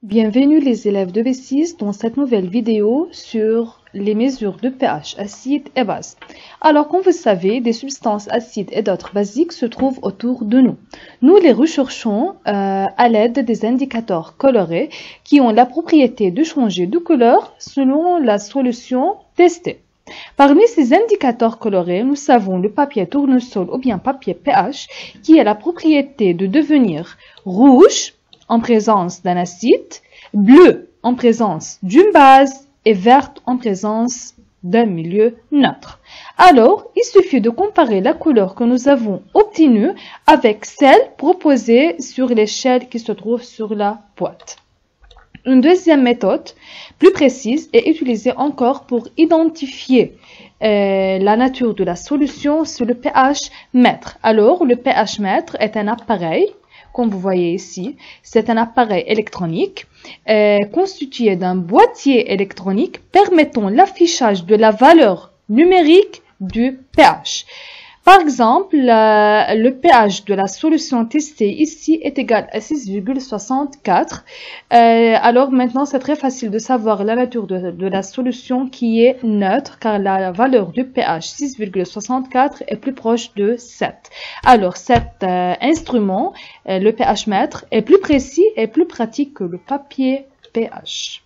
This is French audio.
Bienvenue les élèves de V6 dans cette nouvelle vidéo sur les mesures de pH acide et base. Alors comme vous savez, des substances acides et d'autres basiques se trouvent autour de nous. Nous les recherchons à l'aide des indicateurs colorés qui ont la propriété de changer de couleur selon la solution testée. Parmi ces indicateurs colorés, nous savons le papier tournesol ou bien papier pH qui a la propriété de devenir rouge en présence d'un acide, bleu en présence d'une base et verte en présence d'un milieu neutre. Alors, il suffit de comparer la couleur que nous avons obtenue avec celle proposée sur l'échelle qui se trouve sur la boîte. Une deuxième méthode, plus précise, est utilisée encore pour identifier la nature de la solution sur le pH mètre. Alors, le pH mètre est un appareil, comme vous voyez ici, c'est un appareil électronique constitué d'un boîtier électronique permettant l'affichage de la valeur numérique du pH. Par exemple, le pH de la solution testée ici est égal à 6,64. Alors maintenant, c'est très facile de savoir la nature de la solution qui est neutre car la valeur du pH 6,64 est plus proche de 7. Alors cet instrument, le pH mètre, est plus précis et plus pratique que le papier pH.